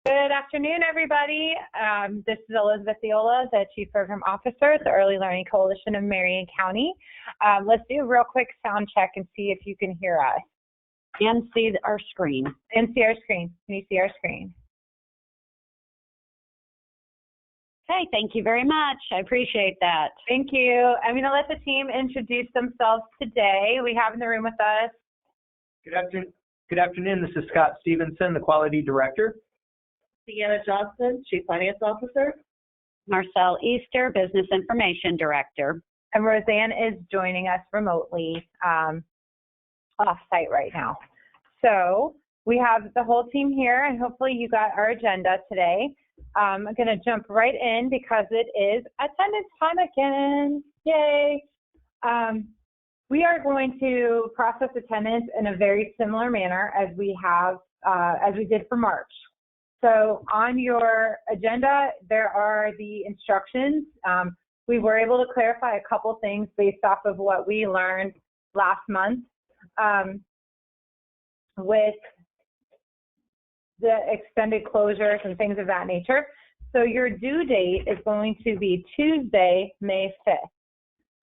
Good afternoon, everybody. This is Elizabeth Viola, the Chief Program Officer at the Early Learning Coalition of Marion County. Let's do a real quick sound check and see if you can hear us. And see our screen. And see our screen. Can you see our screen? Okay, thank you very much. I appreciate that. Thank you. I'm going to let the team introduce themselves today. We have in the room with us. Good afternoon. This is Scott Stevenson, the Quality Director. Deanna Johnson, Chief Finance Officer. Marcel Easter, Business Information Director. And Roseanne is joining us remotely off-site right now. So we have the whole team here, and hopefully you got our agenda today. I'm going to jump right in because it is attendance time again. Yay! We are going to process attendance in a very similar manner as we did for March. So on your agenda, there are the instructions. We were able to clarify a couple things based off of what we learned last month with the extended closures and things of that nature. So your due date is going to be Tuesday, May 5th.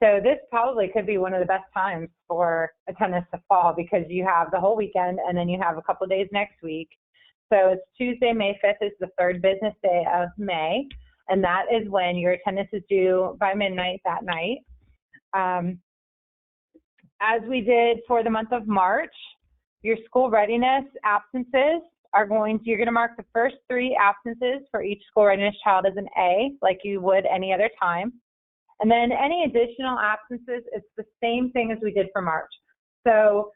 So this probably could be one of the best times for attendance to fall because you have the whole weekend and then you have a couple of days next week. So it's Tuesday, May 5th is the third business day of May, and that is when your attendance is due by midnight that night. As we did for the month of March, your school readiness absences you're going to mark the first 3 absences for each school readiness child as an A, like you would any other time. And then any additional absences, it's the same thing as we did for March. So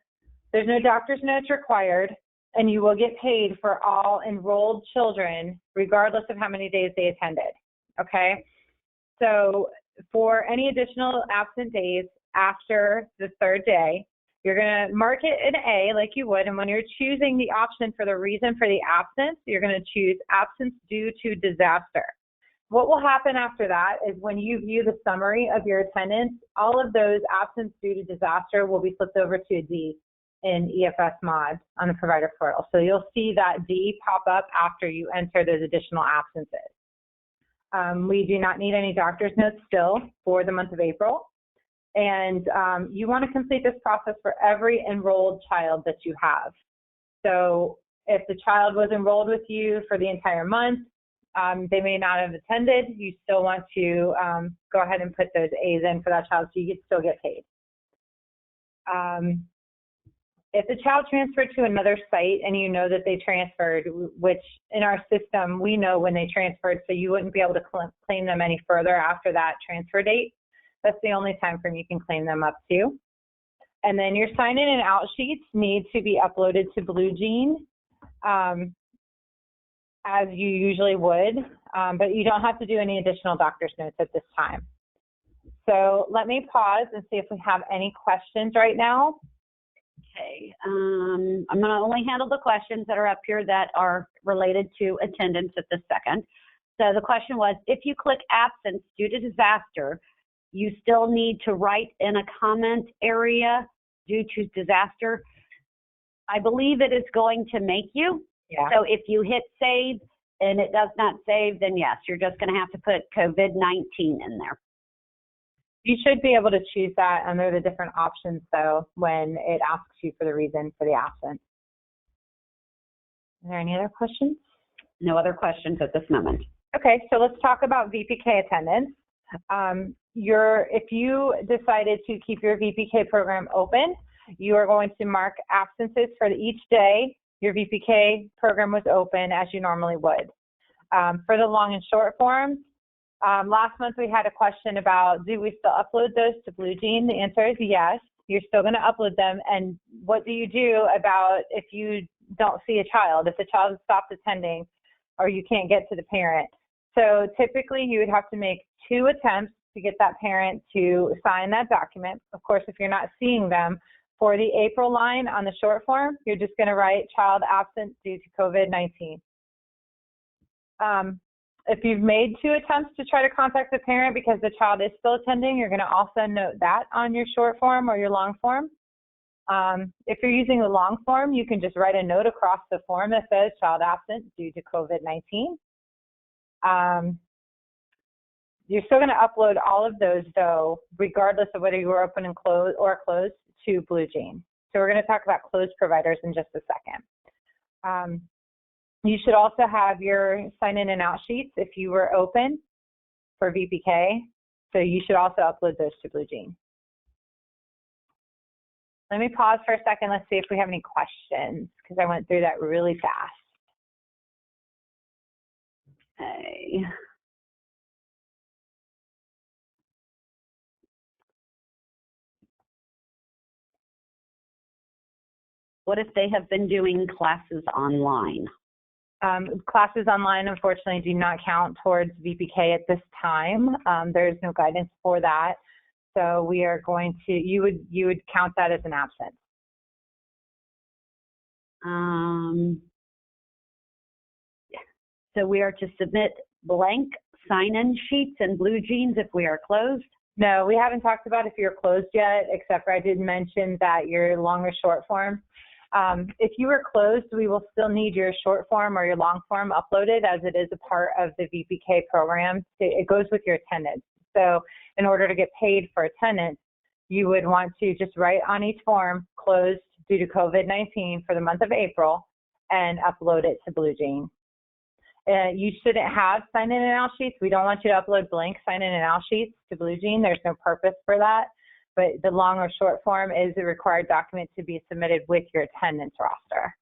there's no doctor's notes required, and you will get paid for all enrolled children, regardless of how many days they attended, okay? So for any additional absent days after the 3rd day, you're going to mark it an A like you would, and when you're choosing the option for the reason for the absence, you're going to choose absence due to disaster. What will happen after that is when you view the summary of your attendance, all of those absence due to disaster will be flipped over to a D in EFS mod on the provider portal. So you'll see that D pop up after you enter those additional absences. We do not need any doctor's notes still for the month of April. And you want to complete this process for every enrolled child that you have. So if the child was enrolled with you for the entire month, they may not have attended, you still want to go ahead and put those A's in for that child so you can still get paid. If the child transferred to another site and you know that they transferred, which in our system we know when they transferred, so you wouldn't be able to claim them any further after that transfer date. That's the only time frame you can claim them up to. And then your sign-in and out sheets need to be uploaded to BlueJean as you usually would, but you don't have to do any additional doctor's notes at this time. So let me pause and see if we have any questions right now. Okay, I'm going to only handle the questions that are up here that are related to attendance at this second. So the question was, if you click absence due to disaster, you still need to write in a comment area due to disaster. I believe it is going to make you. Yeah. So if you hit save and it does not save, then yes, you're just going to have to put COVID-19 in there. You should be able to choose that under the different options, though, when it asks you for the reason for the absence. Are there any other questions? No other questions at this moment. Okay, so let's talk about VPK attendance. If you decided to keep your VPK program open, you are going to mark absences for each day your VPK program was open as you normally would. For the long and short forms, last month we had a question about, do we still upload those to BlueJean? The answer is yes. You're still going to upload them. And what do you do about if you don't see a child, if the child has stopped attending or you can't get to the parent? So typically you would have to make 2 attempts to get that parent to sign that document. Of course, if you're not seeing them, for the April line on the short form, you're just going to write child absent due to COVID-19. If you've made 2 attempts to try to contact the parent because the child is still attending, you're going to also note that on your short form or your long form. If you're using the long form, you can just write a note across the form that says child absent due to COVID-19. You're still going to upload all of those, though, regardless of whether you were open and closed or closed, to BlueJean. So we're going to talk about closed providers in just a second. You should also have your sign-in and out sheets if you were open for VPK. So you should also upload those to BlueJean. Let me pause for a second. Let's see if we have any questions, because I went through that really fast. Okay. What if they have been doing classes online? Classes online, unfortunately, do not count towards VPK at this time. There is no guidance for that. So we are going to, you would count that as an absence. So we are to submit blank sign-in sheets in BlueJeans if we are closed? No, we haven't talked about if you're closed yet, except for I did mention that your long or short form. If you were closed, we will still need your short form or your long form uploaded, as it is a part of the VPK program. It goes with your attendance. So in order to get paid for attendance, you would want to just write on each form, closed due to COVID-19 for the month of April, and upload it to BlueJean. You shouldn't have sign-in and out sheets. We don't want you to upload blank sign-in and out sheets to BlueJean. There's no purpose for that. But the long or short form is a required document to be submitted with your attendance roster.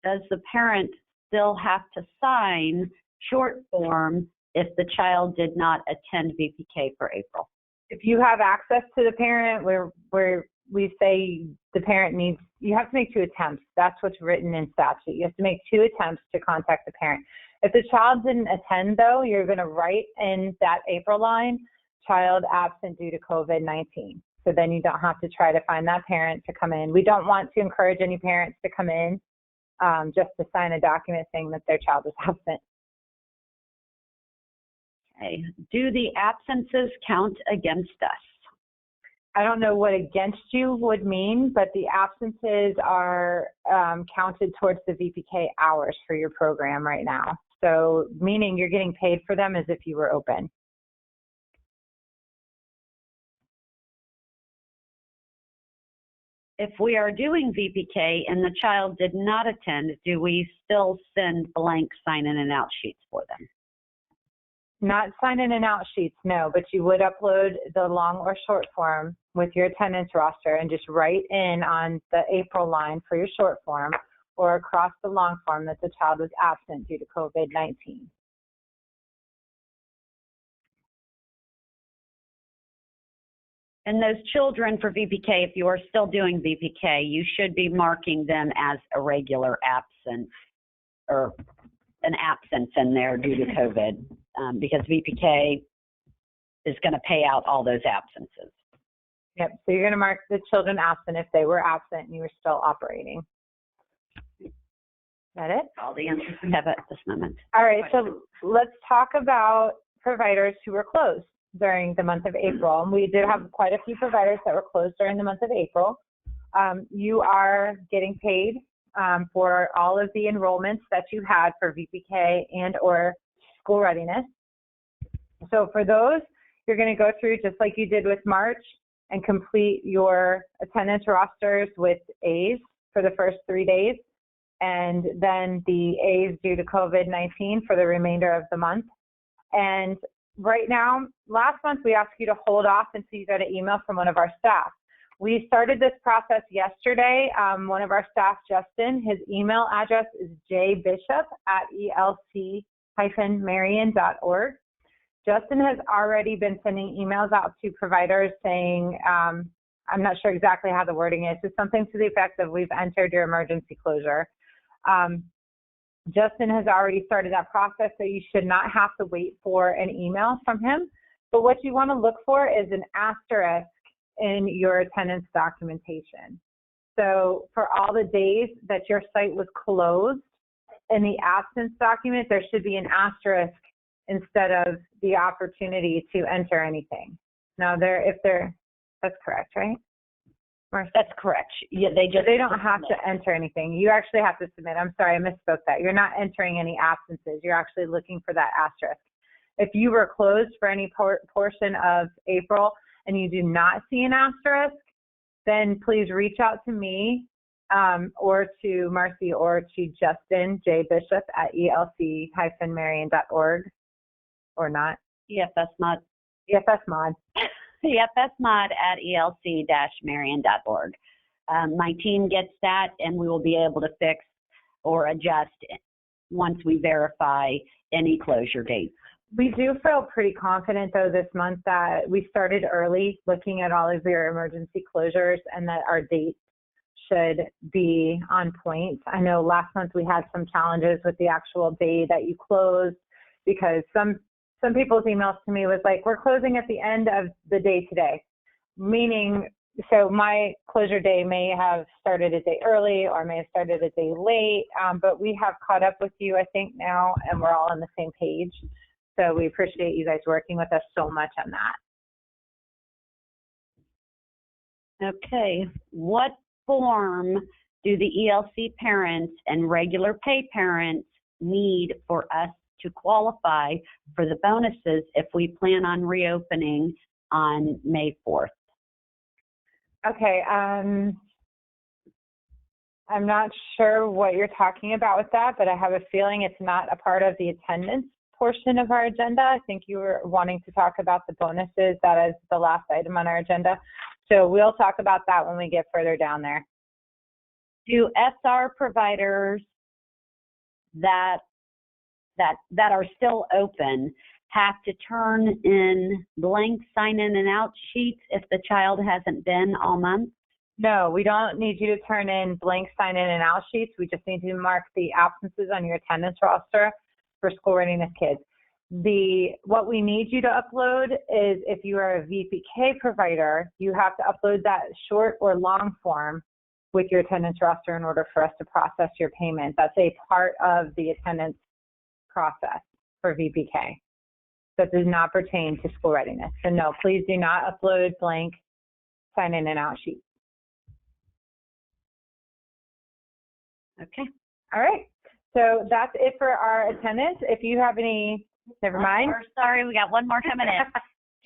Does the parent still have to sign short form if the child did not attend VPK for April? If you have access to the parent, where we say the parent needs, you have to make 2 attempts. That's what's written in statute. You have to make 2 attempts to contact the parent. If the child didn't attend, though, you're going to write in that April line, child absent due to COVID-19. So then you don't have to try to find that parent to come in. We don't want to encourage any parents to come in just to sign a document saying that their child is absent. Okay. Do the absences count against us? I don't know what against you would mean, but the absences are counted towards the VPK hours for your program right now. So meaning you're getting paid for them as if you were open. If we are doing VPK and the child did not attend, do we still send blank sign-in and out sheets for them? Not sign-in and out sheets, no, but you would upload the long or short form with your attendance roster and just write in on the April line for your short form or across the long form that the child was absent due to COVID-19. And those children for VPK, if you are still doing VPK, you should be marking them as a regular absence or an absence in there due to COVID, because VPK is going to pay out all those absences. Yep, so you're going to mark the children absent if they were absent and you were still operating. Is that it? All the answers we have at this moment. All right, so let's talk about providers who were closed during the month of April. And we did have quite a few providers that were closed during the month of April. You are getting paid for all of the enrollments that you had for VPK and or school readiness. So for those, you're going to go through just like you did with March and complete your attendance rosters with A's for the first 3 days, and then the A's due to COVID-19 for the remainder of the month. And right now, last month we asked you to hold off until you got an email from one of our staff. We started this process yesterday. One of our staff, Justin, his email address is jbishop@elc-marion.org. Justin has already been sending emails out to providers saying, I'm not sure exactly how the wording is, it's something to the effect of we've entered your emergency closure. Justin has already started that process, so you should not have to wait for an email from him. But what you want to look for is an asterisk in your attendance documentation. So for all the days that your site was closed, in the absence document, there should be an asterisk instead of the opportunity to enter anything. Now, that's correct, right? Marcia? That's correct. Yeah, they don't have to enter anything. You actually have to submit. I'm sorry, I misspoke that. You're not entering any absences. You're actually looking for that asterisk. If you were closed for any portion of April and you do not see an asterisk, then please reach out to me or to Marcy or to Justin J. Bishop at elc-marion.org or not. EFS mod. EFS mod. EFS mod at elc-marion.org. My team gets that, and we will be able to fix or adjust once we verify any closure dates. We do feel pretty confident, though, this month that we started early looking at all of your emergency closures and that our dates should be on point. I know last month we had some challenges with the actual day that you closed because some people's emails to me was like, we're closing at the end of the day today, meaning so my closure day may have started a day early or may have started a day late, but we have caught up with you, I think, now, and we're all on the same page. So we appreciate you guys working with us so much on that. Okay. What form do the ELC parents and regular pay parents need for us to qualify for the bonuses if we plan on reopening on May 4th? Okay. I'm not sure what you're talking about with that, but I have a feeling it's not a part of the attendance portion of our agenda. I think you were wanting to talk about the bonuses. That is the last item on our agenda. So we'll talk about that when we get further down there. Do SR providers that are still open have to turn in blank sign-in and out sheets if the child hasn't been all month? No, we don't need you to turn in blank sign-in and out sheets. We just need you to mark the absences on your attendance roster for school readiness kids. What we need you to upload is if you are a VPK provider, you have to upload that short or long form with your attendance roster in order for us to process your payment. That's a part of the attendance process for VPK. That does not pertain to school readiness. So no, please do not upload blank sign-in and out sheets. Okay. All right. So that's it for our attendance. If you have any, never mind. Sorry, we got one more coming in.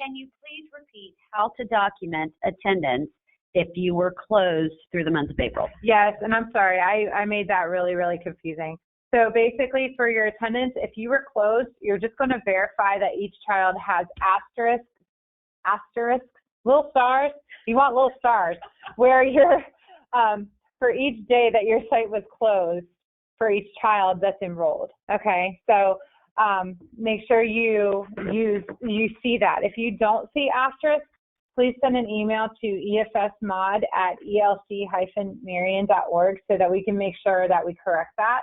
Can you please repeat how to document attendance if you were closed through the month of April? Yes, and I'm sorry, I made that really, really confusing. So basically for your attendance, if you were closed, you're just going to verify that each child has asterisks, little stars. You want little stars where you're, for each day that your site was closed for each child that's enrolled. Okay, so make sure you see that. If you don't see asterisks, please send an email to efsmod@elc-marion.org so that we can make sure that we correct that.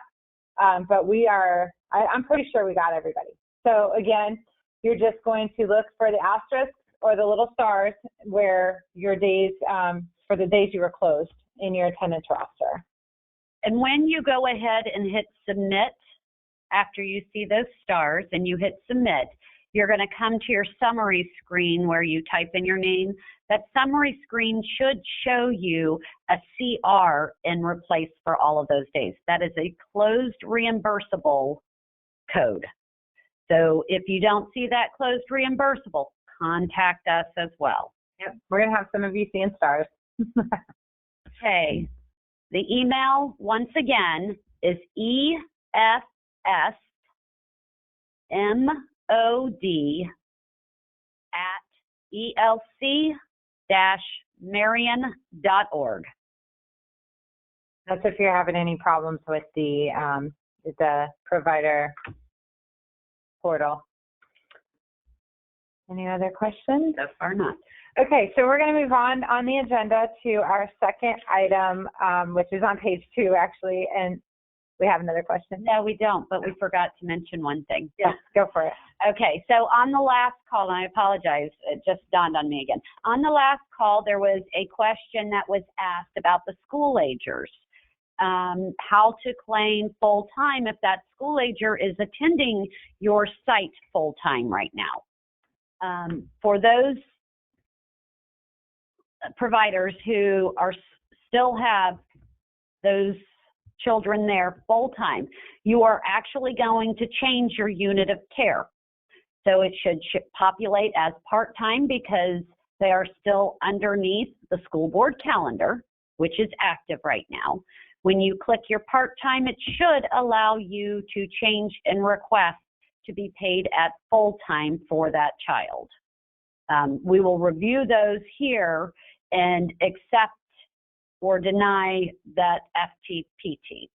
But I'm pretty sure we got everybody. So again, you're just going to look for the asterisks or the little stars where your days, for the days you were closed in your attendance roster. And when you go ahead and hit submit, after you see those stars and you hit submit, you're going to come to your summary screen where you type in your name. That summary screen should show you a CR in replace for all of those days. That is a closed reimbursable code. So if you don't see that closed reimbursable, contact us as well. Yep, we're going to have some of you seeing stars. Okay. The email, once again, is efsmod@elc-marion.org. That's if you're having any problems with the provider portal. Any other questions? So far not. Okay, so we're going to move on the agenda to our second item, which is on page 2, actually, and we have another question. No, we don't, but we forgot to mention one thing. Yes, go for it. Okay, so on the last call, and I apologize, it just dawned on me again. On the last call, there was a question that was asked about the school agers, how to claim full-time if that school ager is attending your site full-time right now. For those providers who still have those children there full-time, you are actually going to change your unit of care. So it should populate as part-time because they are still underneath the school board calendar, which is active right now. When you click your part-time, it should allow you to change and request to be paid at full-time for that child. We will review those here and accept or deny that FTPT.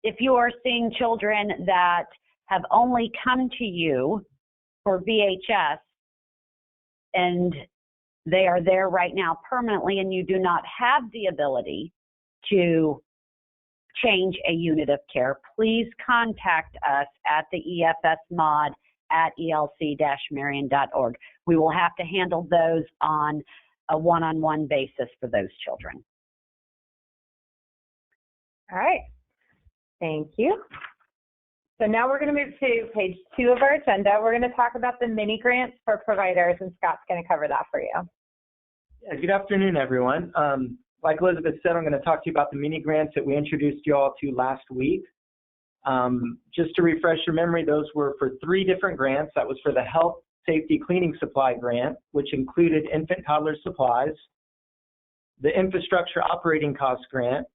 If you are seeing children that have only come to you for VHS and they are there right now permanently and you do not have the ability to change a unit of care, please contact us at the efsmod@elc-marion.org. We will have to handle those on a one-on-one basis for those children. All right. Thank you. So now we're going to move to page 2 of our agenda. We're going to talk about the mini grants for providers, and Scott's going to cover that for you. Yeah, good afternoon, everyone. Like Elizabeth said, I'm going to talk to you about the mini grants that we introduced you all to last week. Just to refresh your memory, those were for 3 different grants. That was for the Health Safety Cleaning Supply Grant, which included infant toddler supplies, the Infrastructure Operating Cost Grant,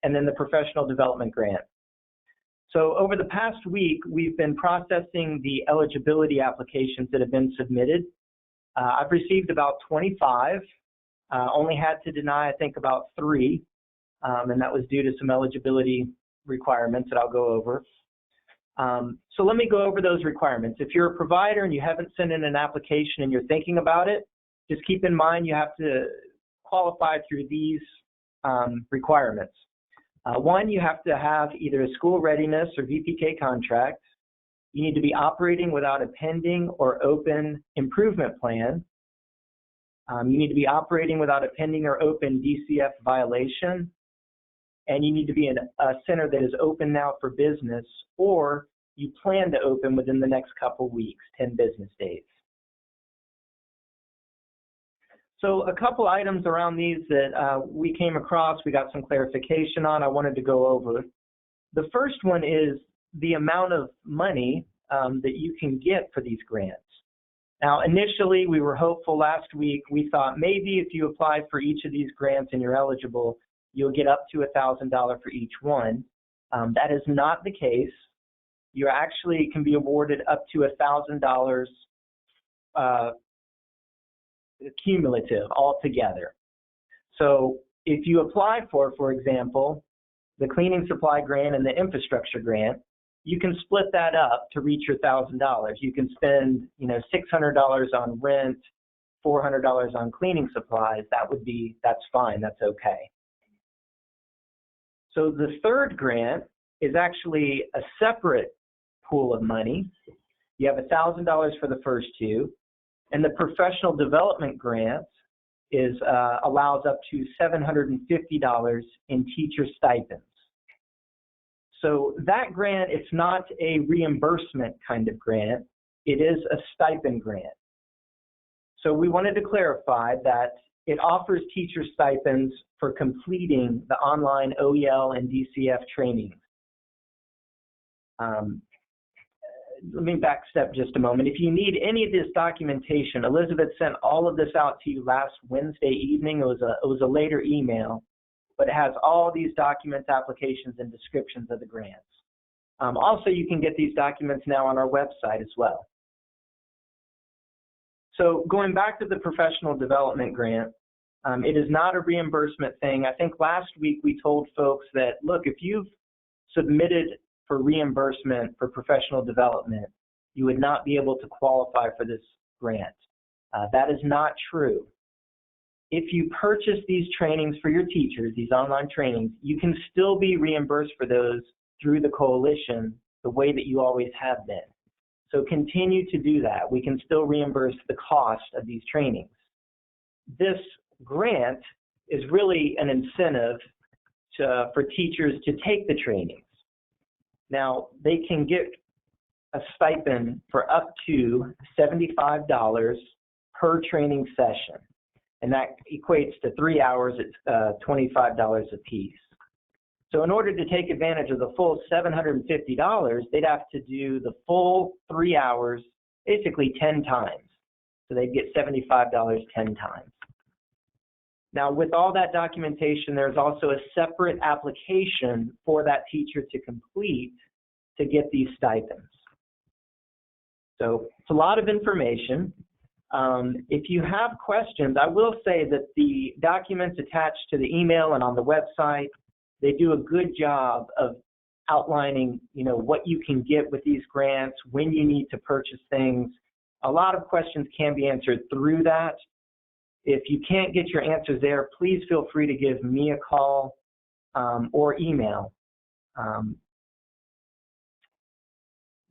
and then the Professional Development Grant. So over the past week, we've been processing the eligibility applications that have been submitted. I've received about 25. Only had to deny, I think, about 3, and that was due to some eligibility requirements that I'll go over. So let me go over those requirements. If you're a provider and you haven't sent in an application and you're thinking about it, just keep in mind you have to qualify through these requirements. 1, you have to have either a school readiness or VPK contract. You need to be operating without a pending or open improvement plan. You need to be operating without a pending or open DCF violation. And you need to be in a center that is open now for business, or you plan to open within the next couple weeks, 10 business days. So a couple items around these that we came across, we got some clarification on, I wanted to go over. The first one is the amount of money that you can get for these grants. Now, initially, we were hopeful last week. We thought maybe if you apply for each of these grants and you're eligible, you'll get up to $1,000 for each one. That is not the case. You actually can be awarded up to $1,000 cumulative altogether. So if you apply for example, the cleaning supply grant and the infrastructure grant, you can split that up to reach your $1,000. You can spend, $600 on rent, $400 on cleaning supplies. That's fine. That's okay. So the third grant is actually a separate pool of money. You have $1,000 for the first 2, and the professional development grant allows up to $750 in teacher stipends. So that grant, it's not a reimbursement kind of grant. It is a stipend grant. So we wanted to clarify that it offers teacher stipends for completing the online OEL and DCF trainings. Let me back step just a moment. If you need any of this documentation, Elizabeth sent all of this out to you last Wednesday evening. It was a later email, but it has all these documents, applications, and descriptions of the grants. Also, you can get these documents now on our website as well. So going back to the professional development grant, it is not a reimbursement thing. I think last week we told folks that, look, if you've submitted for reimbursement for professional development, you would not be able to qualify for this grant. That is not true. If you purchase these trainings for your teachers, these online trainings, you can still be reimbursed for those through the coalition the way that you always have been. So continue to do that. We can still reimburse the cost of these trainings. This grant is really an incentive for teachers to take the trainings. Now, they can get a stipend for up to $75 per training session. And that equates to 3 hours at $25 a piece. So in order to take advantage of the full $750, they'd have to do the full 3 hours, basically 10 times. So they'd get $75 10 times. Now, with all that documentation, there's also a separate application for that teacher to complete to get these stipends. So it's a lot of information. If you have questions, I will say that the documents attached to the email and on the website, they do a good job of outlining, what you can get with these grants, when you need to purchase things. A lot of questions can be answered through that. If you can't get your answers there, please feel free to give me a call or email.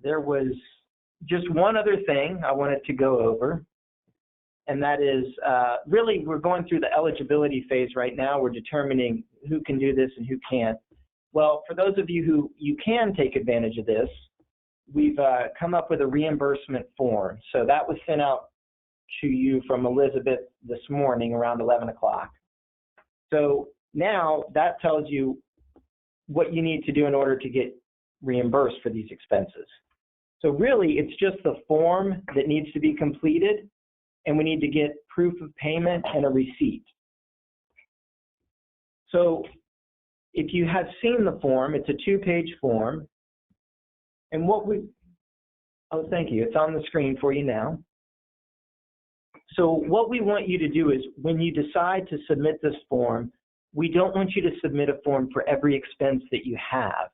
There was just one other thing I wanted to go over, and that is really we're going through the eligibility phase right now. We're determining who can do this and who can't. Well, for those of you who you can take advantage of this, we've come up with a reimbursement form. So that was sent out to you from Elizabeth this morning around 11 o'clock. So now that tells you what you need to do in order to get reimbursed for these expenses. So really, it's just the form that needs to be completed, and we need to get proof of payment and a receipt. So if you have seen the form, it's a 2-page form. And thank you, it's on the screen for you now. So what we want you to do is when you decide to submit this form, we don't want you to submit a form for every expense that you have.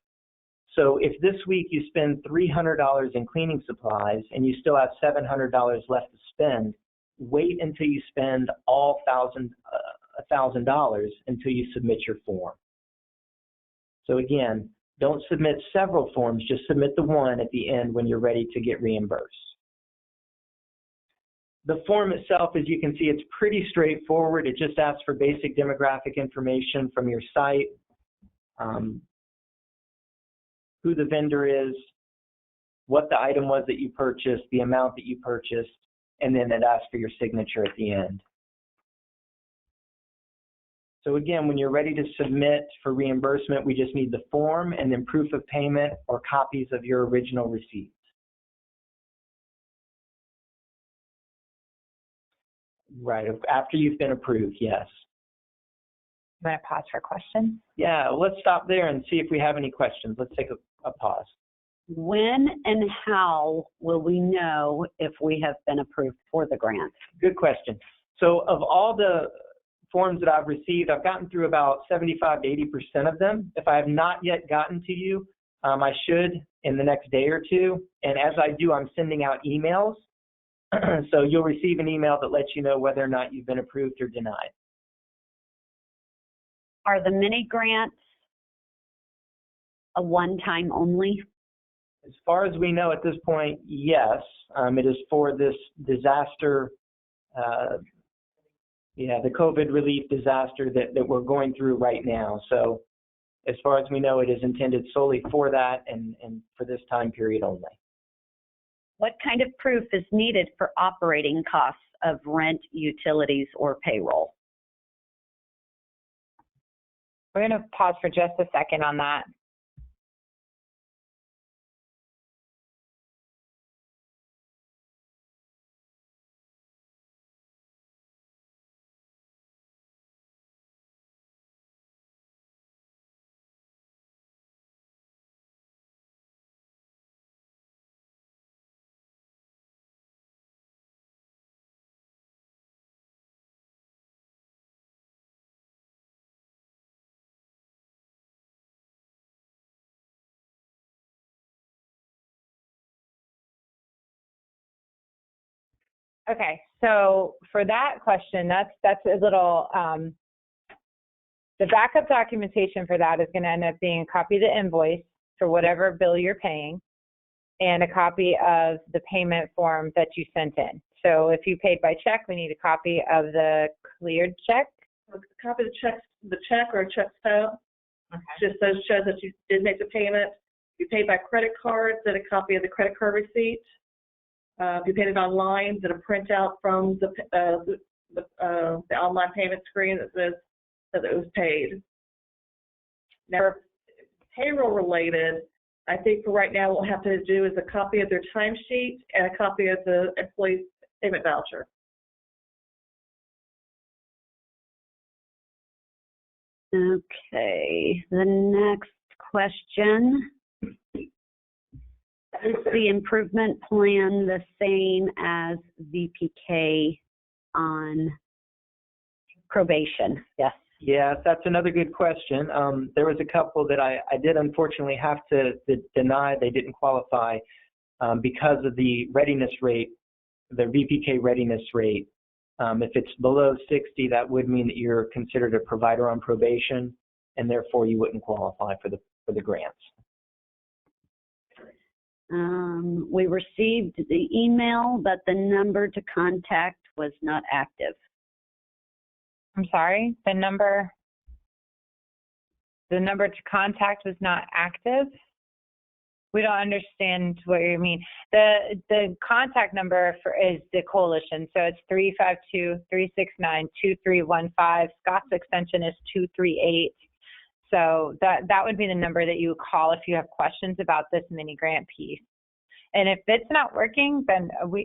So if this week you spend $300 in cleaning supplies and you still have $700 left to spend, wait until you spend all $1,000 until you submit your form. So again, don't submit several forms, just submit the one at the end when you're ready to get reimbursed. The form itself, as you can see, it's pretty straightforward. It just asks for basic demographic information from your site, who the vendor is, what the item was that you purchased, the amount that you purchased, and then it asks for your signature at the end. So again, when you're ready to submit for reimbursement, we just need the form and then proof of payment or copies of your original receipts. Right, after you've been approved, yes. I'm going to pause for questions. Yeah, let's stop there and see if we have any questions. Let's take a pause. When and how will we know if we have been approved for the grant? Good question. So of all the forms that I've received, I've gotten through about 75 to 80% of them. If I have not yet gotten to you, I should in the next day or two. And as I do, I'm sending out emails. So you'll receive an email that lets you know whether or not you've been approved or denied. Are the mini grants a one-time only? As far as we know at this point, yes. It is for this disaster, the COVID relief disaster that we're going through right now. So as far as we know, it is intended solely for that and for this time period only. What kind of proof is needed for operating costs of rent, utilities, or payroll? We're going to pause for just a second on that. Okay, so for that question, that's a little, the backup documentation for that is going to end up being a copy of the invoice for whatever bill you're paying and a copy of the payment form that you sent in. So if you paid by check, we need a copy of the cleared check. A copy of the check or a check stub. Okay. Just shows that you did make the payment you paid by credit card, send a copy of the credit card receipt. If you paid it online, send a printout from the online payment screen that says that it was paid. Now, for payroll related, I think for right now what we'll have to do is a copy of their timesheet and a copy of the employee payment voucher. Okay, the next question. Is the improvement plan the same as VPK on probation? Yes. Yeah, that's another good question. There was a couple that I did unfortunately have to deny they didn't qualify because of the readiness rate, the VPK readiness rate. If it's below 60, that would mean that you're considered a provider on probation, and therefore you wouldn't qualify for the grants. We received the email, but the number to contact was not active. I'm sorry, the number to contact was not active? We don't understand what you mean. The contact number is the coalition, so it's 352-369-2315. Scott's extension is 238. So that would be the number that you would call if you have questions about this mini grant piece. And if it's not working, then we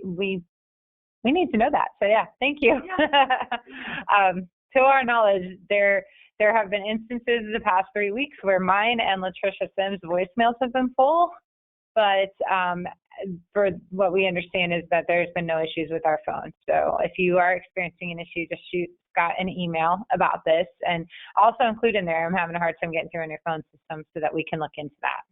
need to know that. So yeah, thank you. Yeah. To our knowledge, there have been instances in the past 3 weeks where mine and Latricia Sims' voicemails have been full, but for what we understand is that there's been no issues with our phone. So if you are experiencing an issue, just shoot Scott an email about this, and also include in there, I'm having a hard time getting through on your phone system, so that we can look into that.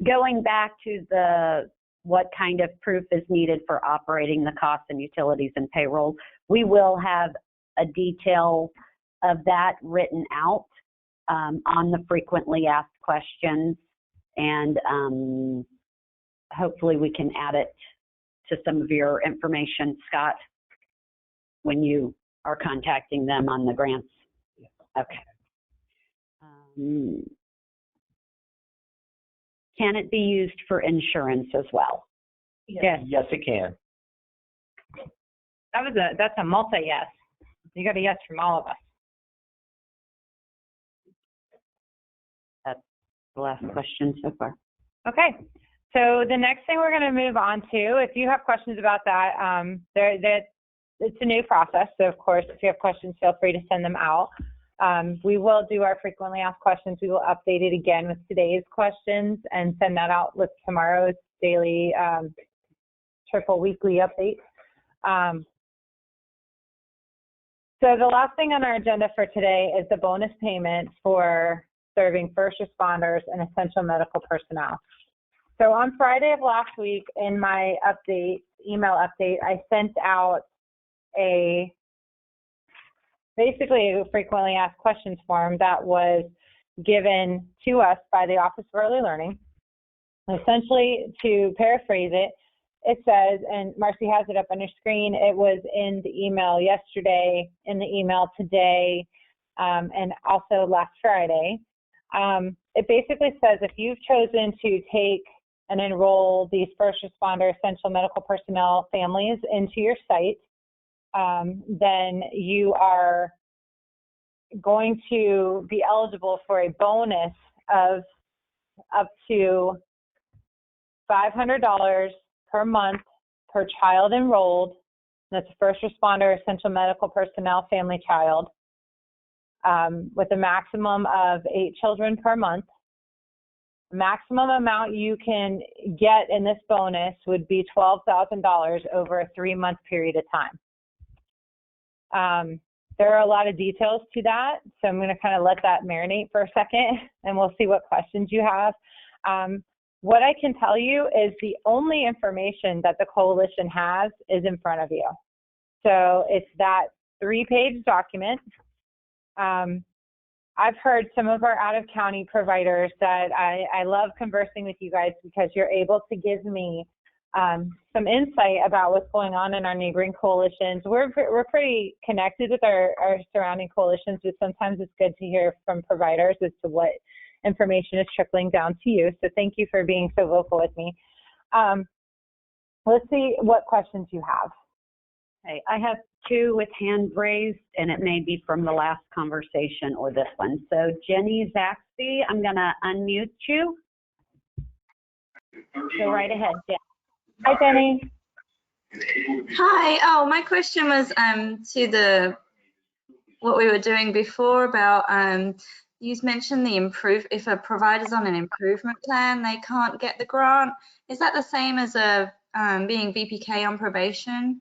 Going back to what kind of proof is needed for operating the costs and utilities and payroll, we will have a detail of that written out on the frequently asked questions, and hopefully we can add it to some of your information, Scott, when you are contacting them on the grants. Okay. Can it be used for insurance as well? Yes. Yes, it can. That's a multi-yes. You got a yes from all of us. That's the last question so far. Okay. So the next thing we're going to move on to, if you have questions about that, it's a new process. So of course, if you have questions, feel free to send them out. We will do our frequently asked questions. We will update it again with today's questions and send that out with tomorrow's daily triple weekly update. So the last thing on our agenda for today is the bonus payment for serving first responders and essential medical personnel. So on Friday of last week, in my email update, I sent out basically a frequently asked questions form that was given to us by the Office of Early Learning. Essentially, to paraphrase it, it says, and Marcy has it up on your screen, it was in the email yesterday, in the email today, and also last Friday. It basically says if you've chosen to take and enroll these first responder essential medical personnel families into your site, then you are going to be eligible for a bonus of up to $500 per month per child enrolled. That's a first responder essential medical personnel family child, with a maximum of 8 children per month. Maximum amount you can get in this bonus would be $12,000 over a 3-month period of time. There are a lot of details to that, so I'm going to kind of let that marinate for a second, and we'll see what questions you have. What I can tell you is the only information that the coalition has is in front of you. So it's that 3-page document. I've heard some of our out-of-county providers that I love conversing with you guys because you're able to give me some insight about what's going on in our neighboring coalitions. We're pretty connected with our surrounding coalitions, but sometimes it's good to hear from providers as to what information is trickling down to you. So thank you for being so vocal with me. Let's see what questions you have. Okay, I have two with hands raised, and it may be from the last conversation or this one. So Jenny Zaxby, I'm going to unmute you. Go right ahead, Jenny. Hi, Jenny. Hi. Oh, my question was to what we were doing before about you mentioned if a provider's on an improvement plan, they can't get the grant. Is that the same as being VPK on probation?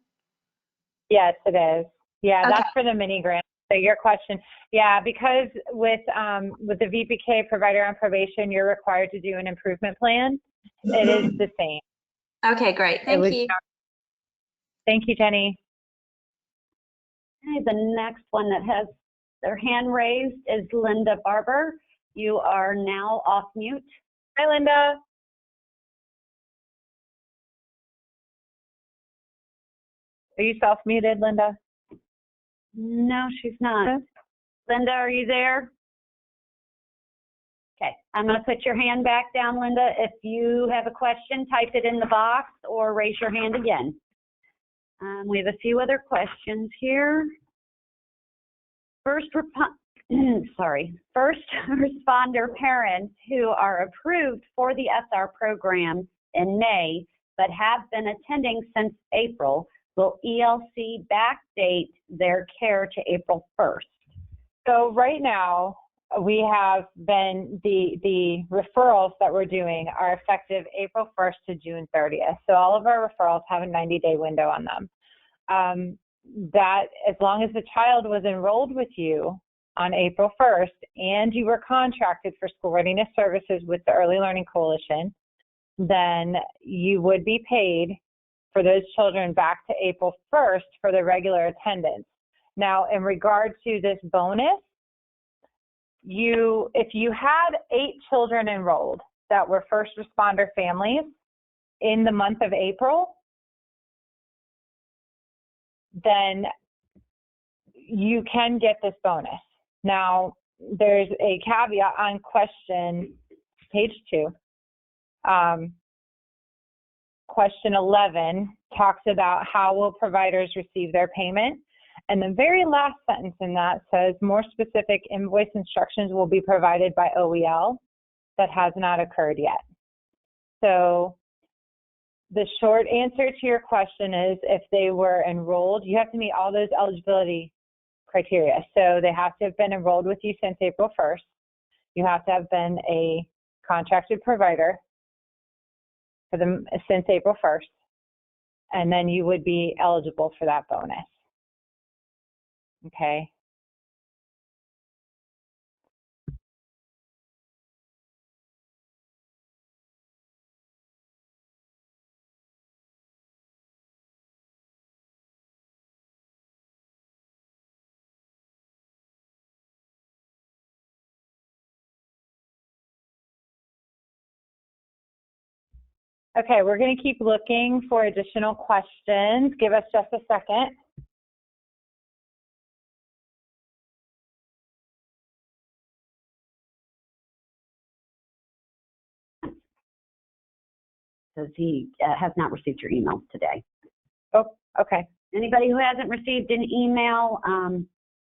Yes, it is. Yeah, Okay. that's for the mini grant. So your question, yeah, because with the VPK provider on probation, you're required to do an improvement plan. It is the same. Okay, great. Thank you. Thank you, Jenny. Okay, the next one that has their hand raised is Linda Barber. You are now off mute. Hi, Linda. Are you self-muted, Linda? No, she's not. Linda, are you there? Okay, I'm going to put your hand back down, Linda. If you have a question, type it in the box or raise your hand again. We have a few other questions here. First responder parents who are approved for the SR program in May but have been attending since April, will ELC backdate their care to April 1st? So right now, we have been, the referrals that we're doing are effective April 1st to June 30th. So all of our referrals have a 90-day window on them. That as long as the child was enrolled with you on April 1st and you were contracted for school readiness services with the Early Learning Coalition, then you would be paid for those children back to April 1st for the regular attendance. Now, in regard to this bonus, if you had 8 children enrolled that were first responder families in the month of April, then you can get this bonus. Now, there's a caveat on question page 2. Question 11 talks about how will providers receive their payment. And the very last sentence in that says more specific invoice instructions will be provided by OEL. That has not occurred yet. So the short answer to your question is if they were enrolled, you have to meet all those eligibility criteria. So they have to have been enrolled with you since April 1st. You have to have been a contracted provider for them since April 1st. And then you would be eligible for that bonus. Okay. Okay, we're going to keep looking for additional questions. Give us just a second. Says he has not received your emails today. Oh, okay. Anybody who hasn't received an email,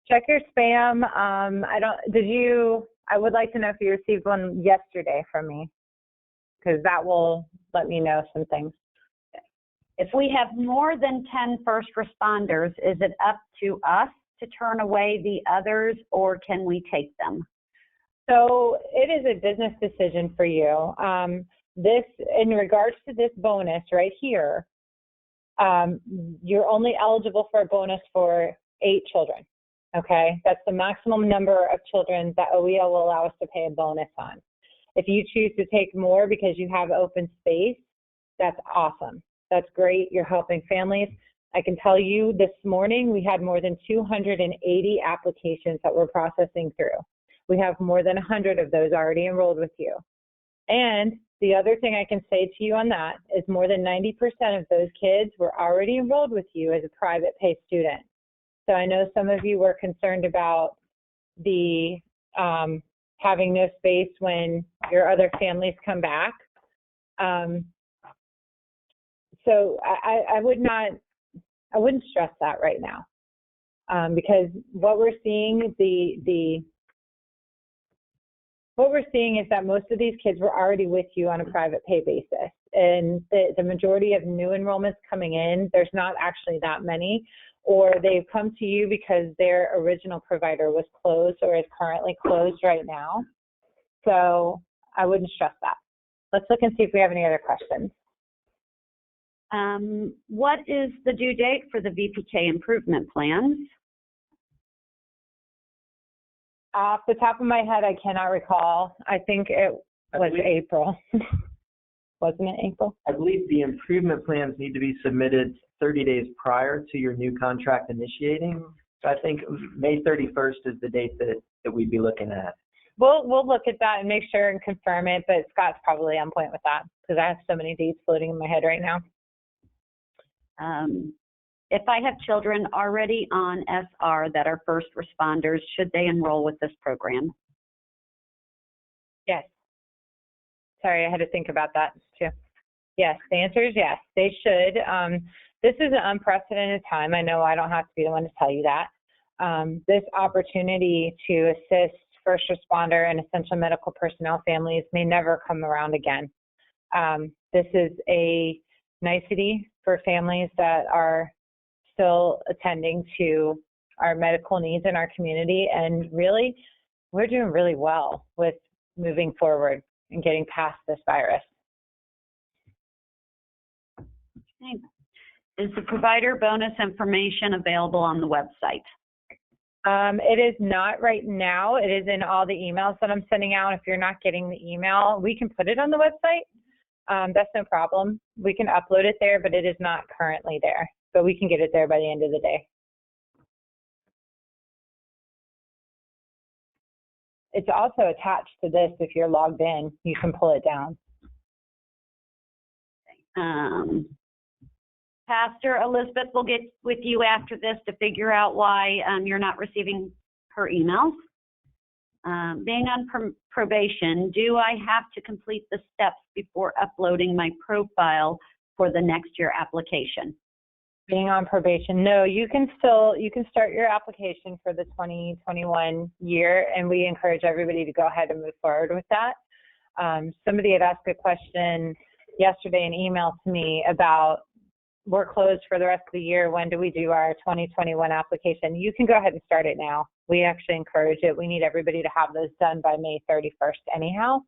Check your spam. I would like to know if you received one yesterday from me, because that will let me know some things. if we have more than 10 first responders, is it up to us to turn away the others, or can we take them? So it is a business decision for you. In regards to this bonus right here, you're only eligible for a bonus for 8 children. Okay, that's the maximum number of children that OEL will allow us to pay a bonus on. If you choose to take more because you have open space, that's awesome. That's great. You're helping families. I can tell you this morning we had more than 280 applications that we're processing through. We have more than 100 of those already enrolled with you. And the other thing I can say to you on that is more than 90% of those kids were already enrolled with you as a private pay student. So I know some of you were concerned about the having no space when your other families come back. So I wouldn't stress that right now, because what we're seeing, what we're seeing is that most of these kids were already with you on a private pay basis, and the majority of new enrollments coming in, there's not actually that many, or they've come to you because their original provider was closed or is currently closed right now. So I wouldn't stress that. Let's look and see if we have any other questions. What is the due date for the VPK improvement plans? Off the top of my head, I cannot recall. I think it was April. Wasn't it April? I believe the improvement plans need to be submitted 30 days prior to your new contract initiating. So I think May 31st is the date that we'd be looking at. We'll look at that and make sure and confirm it, but Scott's probably on point with that because I have so many dates floating in my head right now. If I have children already on SR that are first responders, should they enroll with this program? Yes. Sorry, I had to think about that too. Yes, the answer is yes, they should. This is an unprecedented time. I know I don't have to be the one to tell you that. This opportunity to assist first responder and essential medical personnel families may never come around again. This is a nicety for families that are still attending to our medical needs in our community, and really, we're doing really well with moving forward and getting past this virus. Okay. Is the provider bonus information available on the website? It is not right now. It is in all the emails that I'm sending out. If you're not getting the email, we can put it on the website. That's no problem. We can upload it there, but it is not currently there. But we can get it there by the end of the day. It's also attached to this. If you're logged in, you can pull it down. Pastor Elizabeth will get with you after this to figure out why you're not receiving her emails. Being on probation, do I have to complete the steps before uploading my profile for the next year application? Being on probation, no, you can start your application for the 2021 year, and we encourage everybody to go ahead and move forward with that. Somebody had asked a question yesterday in email to me about, we're closed for the rest of the year, when do we do our 2021 application? You can go ahead and start it now. We actually encourage it. We need everybody to have those done by May 31st anyhow.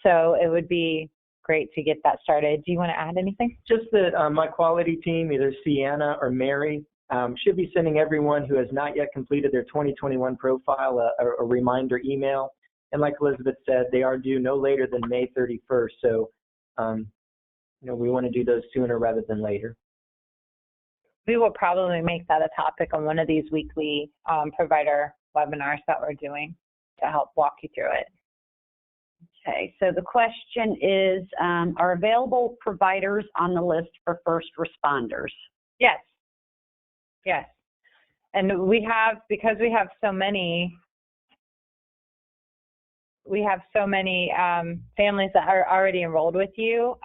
So it would be great to get that started. Do you want to add anything? Just that my quality team, either Sienna or Mary, should be sending everyone who has not yet completed their 2021 profile a reminder email. And like Elizabeth said, they are due no later than May 31st. So, we want to do those sooner rather than later. We will probably make that a topic on one of these weekly provider webinars that we're doing to help walk you through it. Okay, so the question is, are available providers on the list for first responders? Yes. Yes. And we have, because we have so many families that are already enrolled with you,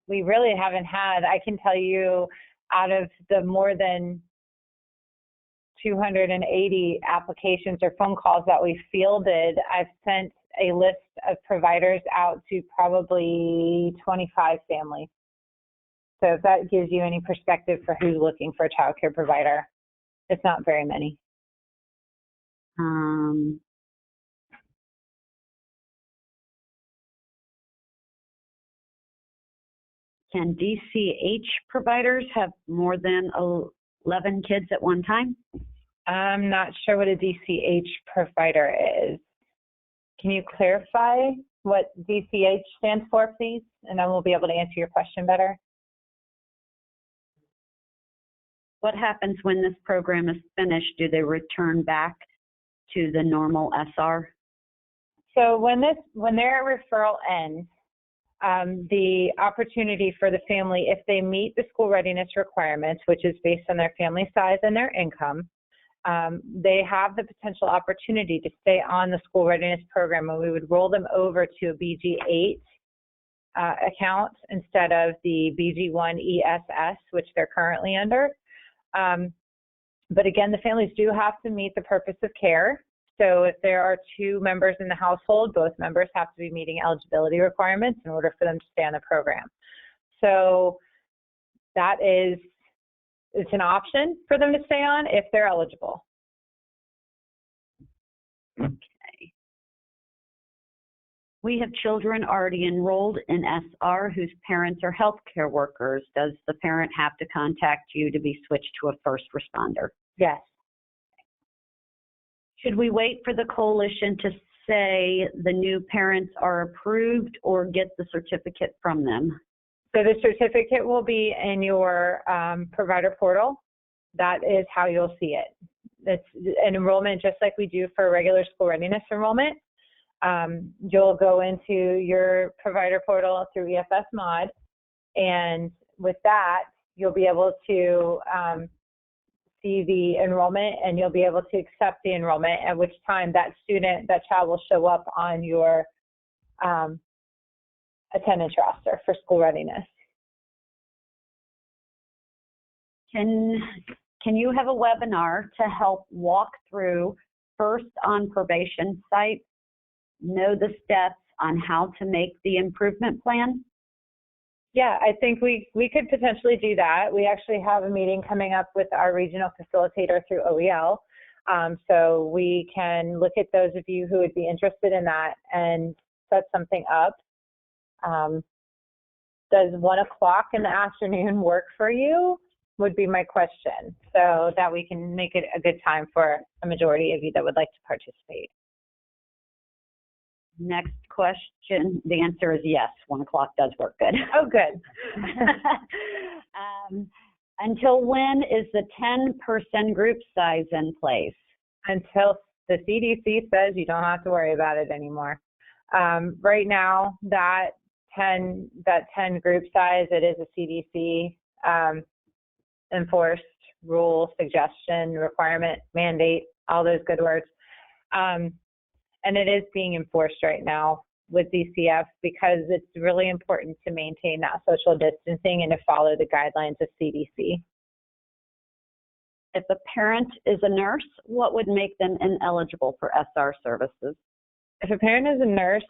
we really haven't had, I can tell you, out of the more than 280 applications or phone calls that we fielded, I've sent a list of providers out to probably 25 families. So if that gives you any perspective for who's looking for a child care provider, it's not very many. Can DCH providers have more than 11 kids at one time? I'm not sure what a DCH provider is. Can you clarify what DCH stands for, please? And then we'll be able to answer your question better. What happens when this program is finished? Do they return back to the normal SR? So when their referral ends, the opportunity for the family, if they meet the school readiness requirements, which is based on their family size and their income, they have the potential opportunity to stay on the school readiness program, and we would roll them over to a BG8 account instead of the BG1 ESS, which they're currently under. But again, the families do have to meet the purpose of care. So if there are 2 members in the household, both members have to be meeting eligibility requirements in order for them to stay on the program. So that is, it's an option for them to stay on if they're eligible. Okay. We have children already enrolled in SR whose parents are healthcare workers. Does the parent have to contact you to be switched to a first responder? Yes. Should we wait for the coalition to say the new parents are approved or get the certificate from them? So the certificate will be in your provider portal. That is how you'll see it. It's an enrollment just like we do for regular school readiness enrollment. You'll go into your provider portal through EFS Mod, and with that, you'll be able to see the enrollment, and you'll be able to accept the enrollment, at which time that child will show up on your attendance roster for school readiness. Can you have a webinar to help walk through first on probation site, know the steps on how to make the improvement plan? Yeah, I think we could potentially do that. We actually have a meeting coming up with our regional facilitator through OEL. So we can look at those of you who would be interested in that and set something up. Does 1 o'clock in the afternoon work for you? Would be my question, so that we can make it a good time for a majority of you that would like to participate. Next question, the answer is yes, 1 o'clock does work good. Oh, good. Until when is the 10-person group size in place? Until the CDC says you don't have to worry about it anymore. Right now, that 10 group size, it is a CDC enforced rule, suggestion, requirement, mandate, all those good words. And it is being enforced right now with DCF because it's really important to maintain that social distancing and to follow the guidelines of CDC. If a parent is a nurse, what would make them ineligible for SR services? If a parent is a nurse,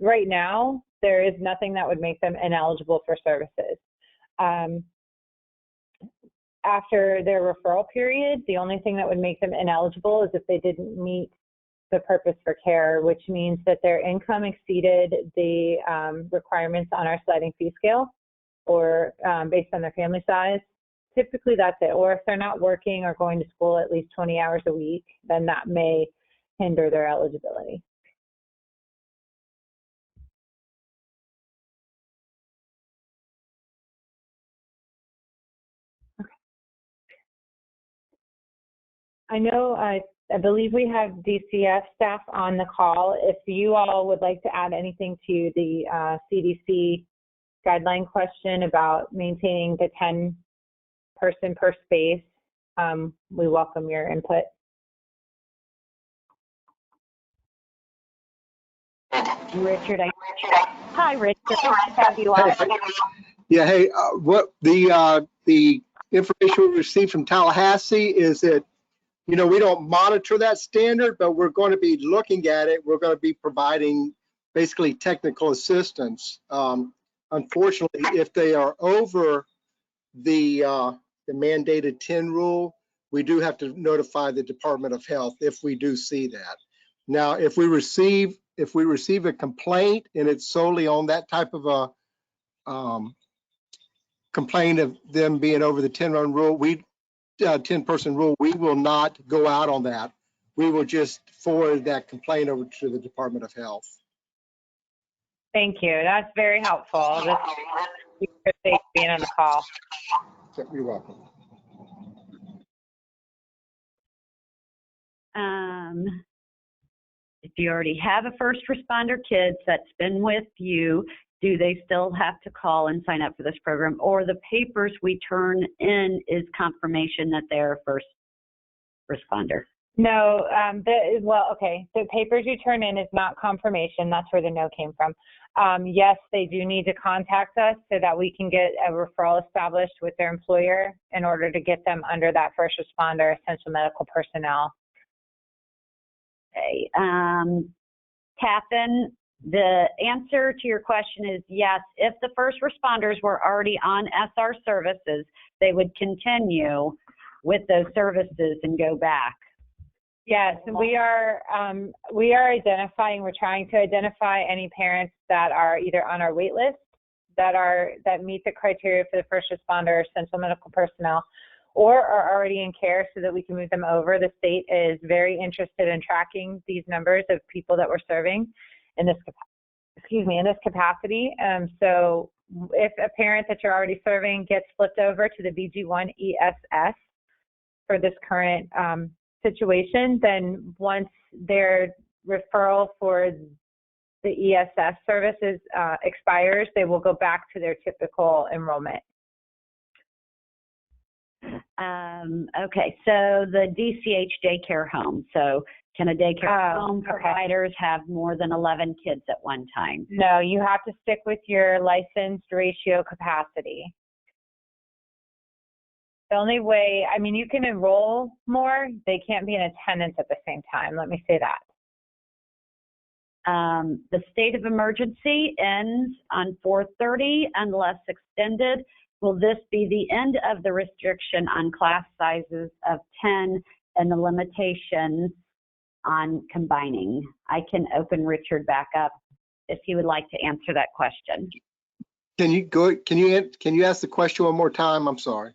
right now, there is nothing that would make them ineligible for services. After their referral period, the only thing that would make them ineligible is if they didn't meet the purpose for care, which means that their income exceeded the requirements on our sliding fee scale or based on their family size. Typically that's it. Or if they're not working or going to school at least 20 hours a week, then that may hinder their eligibility. I know, I believe we have DCF staff on the call. If you all would like to add anything to the CDC guideline question about maintaining the 10-person per space, we welcome your input. Richard, hi, Richard. Have you on? Yeah, hey, what the information we received from Tallahassee is that, you know, we don't monitor that standard, but we're going to be looking at it. We're going to be providing basically technical assistance. Unfortunately, if they are over the mandated 10 rule, we do have to notify the Department of Health if we do see that. Now, if we receive a complaint and it's solely on that type of a complaint of them being over the 10-run rule, 10-person rule, we will not go out on that. We will just forward that complaint over to the Department of Health. Thank you. That's very helpful. This is being on the call. You're welcome. If you already have a first responder kids that's been with you, do they still have to call and sign up for this program? Or the papers we turn in is confirmation that they're first responder? No, okay. The papers you turn in is not confirmation. That's where the no came from. Yes, they do need to contact us so that we can get a referral established with their employer in order to get them under that first responder, essential medical personnel. Okay. Catherine, the answer to your question is yes. If the first responders were already on SR services, they would continue with those services and go back. Yes, we are identifying, we're trying to identify any parents that are either on our wait list that meet the criteria for the first responder, essential medical personnel, or are already in care so that we can move them over. The state is very interested in tracking these numbers of people that we're serving in this capacity. So if a parent that you're already serving gets flipped over to the BG1 ESS for this current situation, then once their referral for the ESS services expires, they will go back to their typical enrollment. Okay, so the DCH daycare home. So can a daycare home providers have more than 11 kids at one time? No, you have to stick with your licensed ratio capacity. The only way, I mean, you can enroll more, they can't be in attendance at the same time. Let me say that. The state of emergency ends on 4/30 unless extended. Will this be the end of the restriction on class sizes of 10 and the limitations on combining? I can open Richard back up if he would like to answer that question. Can you ask the question one more time? I'm sorry.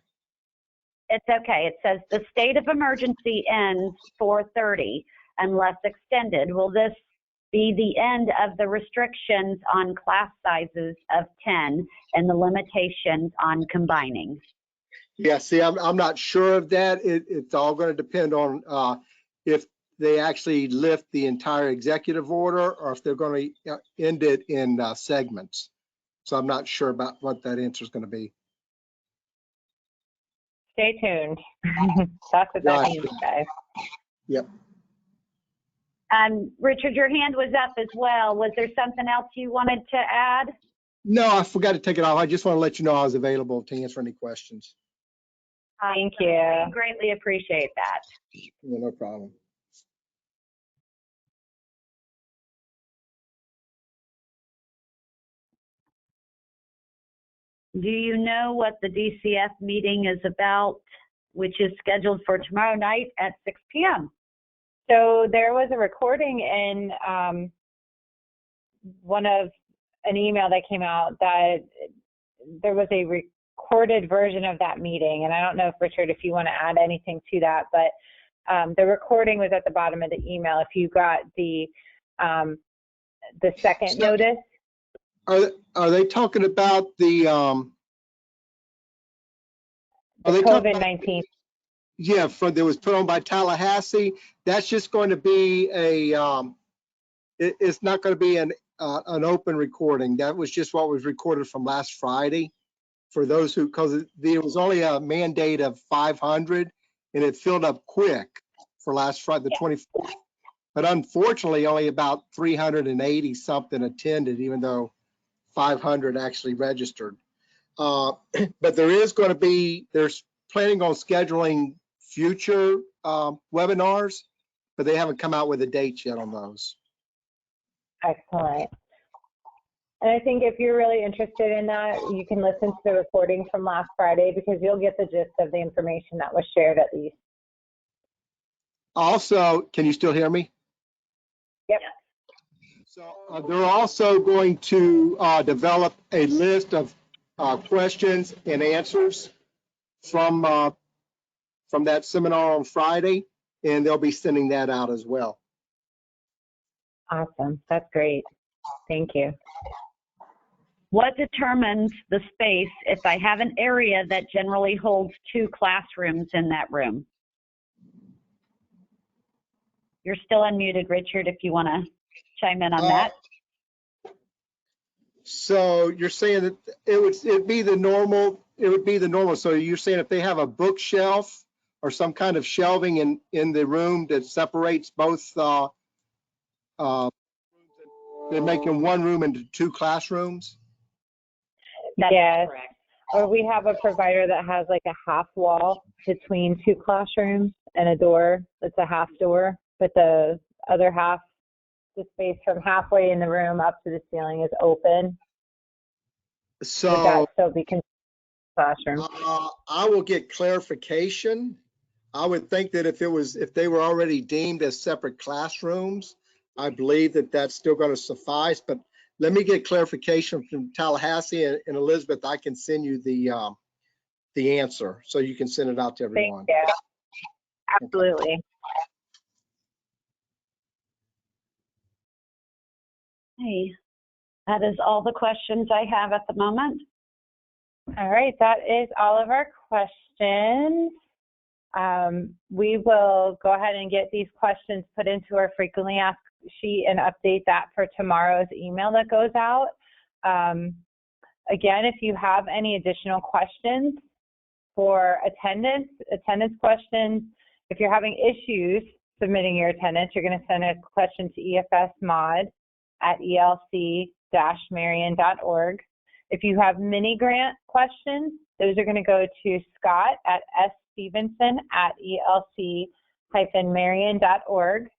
It's okay. It says the state of emergency ends 4/30 unless extended. Will this be the end of the restrictions on class sizes of 10 and the limitations on combining? Yeah, see, I'm not sure of that. It's all going to depend on if they actually lift the entire executive order or if they're going to end it in segments. So I'm not sure about what that answer is going to be. Stay tuned. That's what that means, guys. Yep. Richard, your hand was up as well. Was there something else you wanted to add? No, I forgot to take it off. I just want to let you know I was available to answer any questions. Thank you. I greatly appreciate that. Yeah, no problem. Do you know what the DCF meeting is about, which is scheduled for tomorrow night at 6 p.m.? So there was a recording in an email that came out that there was a recorded version of that meeting. And I don't know if Richard, if you want to add anything to that, but the recording was at the bottom of the email. If you got the second notice. Are they talking about the COVID-19? Yeah, that was put on by Tallahassee. That's just going to be it's not going to be an open recording. That was just what was recorded from last Friday. For those who, because there was only a mandate of 500 and it filled up quick for last Friday, the 24th. But unfortunately, only about 380 something attended, even though 500 actually registered. But there's planning on scheduling future webinars, but they haven't come out with a date yet on those. Excellent. And I think if you're really interested in that, you can listen to the recording from last Friday because you'll get the gist of the information that was shared at least. Also, can you still hear me? Yep. So they're also going to develop a list of questions and answers from that seminar on Friday, and they'll be sending that out as well. Awesome. That's great. Thank you. What determines the space if I have an area that generally holds 2 classrooms in that room? You're still unmuted, Richard, if you want to chime in on that. So you're saying that it'd be the normal. So you're saying if they have a bookshelf or some kind of shelving in the room that separates both, they're making one room into 2 classrooms? That's Yes. correct. Or we have a provider that has like a half wall between 2 classrooms and a door that's a half door, but the other half, the space from halfway in the room up to the ceiling is open. Would So that still be considered a classroom? I will get clarification. I would think that if they were already deemed as separate classrooms, I believe that that's still going to suffice, but let me get clarification from Tallahassee, and Elizabeth, I can send you the answer so you can send it out to everyone. Thank you. Absolutely. Hey, that is all the questions I have at the moment. All right, that is all of our questions. We will go ahead and get these questions put into our frequently asked sheet and update that for tomorrow's email that goes out. Again, if you have any additional questions for attendance questions, if you're having issues submitting your attendance, you're going to send a question to efsmod@elc-marion.org. If you have mini grant questions, those are going to go to Scott at sstevenson@elc-marion.org.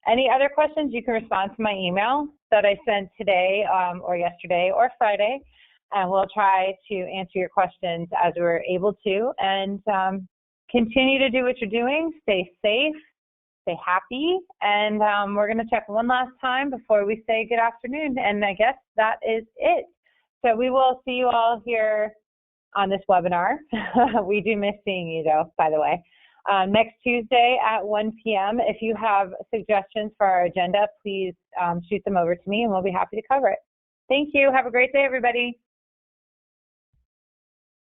Any other questions, you can respond to my email that I sent today or yesterday or Friday, and we'll try to answer your questions as we're able to. And continue to do what you're doing. Stay safe, stay happy, and we're going to check one last time before we say good afternoon. And I guess that is it. So we will see you all here on this webinar. We do miss seeing you, though, by the way. Next Tuesday at 1 p.m. If you have suggestions for our agenda, please shoot them over to me, and we'll be happy to cover it. Thank you. Have a great day, everybody.